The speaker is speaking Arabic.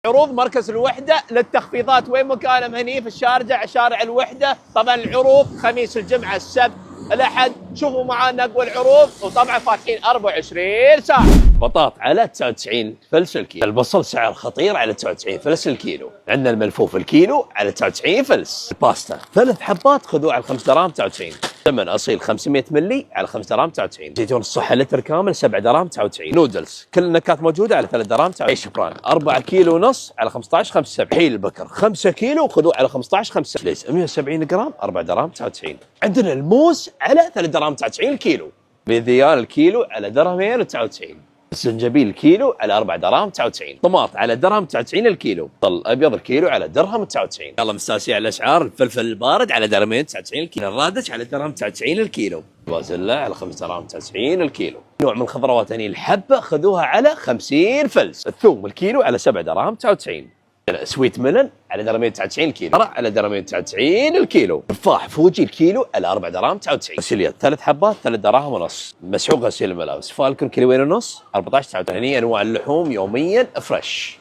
عروض مركز الوحدة للتخفيضات وين مكانهم هني في الشارجة شارع الوحدة. طبعا العروض خميس الجمعة السبت الأحد، شوفوا معانا أقوى العروض، وطبعا فاتحين 24 ساعة. بطاط على 99 فلس الكيلو، البصل سعر خطير على 99 فلس الكيلو، عندنا الملفوف الكيلو على 99 فلس، الباستا 3 حبات خذوه على 5 دراهم 99، ثمن اصيل 500 ملي على 5 دراهم 99، زيتون الصحة لتر كامل 7 دراهم 99، نودلز كل النكهات موجودة على 3 دراهم 99، عيش بران 4 كيلو ونص على 15.75، حيل البكر 5 كيلو خذوه على 15.75، ليس 170 جرام 4 دراهم 99، عندنا الموز على 3 دراهم 99 الكيلو، بذيال الكيلو على درهمين و99، الزنجبيل الكيلو على 4 دراهم 99، طماط على درهم 99 الكيلو، طل ابيض الكيلو على درهم 99. يلا مستانسين على الاسعار. الفلفل البارد على درهمين 99 الكيلو، الرادش على درهم 99 الكيلو، بازلاء على 5 دراهم 99 الكيلو. نوع من الخضروات هني الحبه خذوها على 50 فلس، الثوم الكيلو على 7 دراهم 99، سويت ميلن على درهمين 99 الكيلو، قرع على درهمين 99 الكيلو، تفاح فوجي الكيلو على 4 دراهم 99، غسيليات 3 حبات 3 دراهم ونص، مسحوق غسيل الملابس فالكون كيلوين ونص 14.99. هني انواع اللحوم يوميا فريش.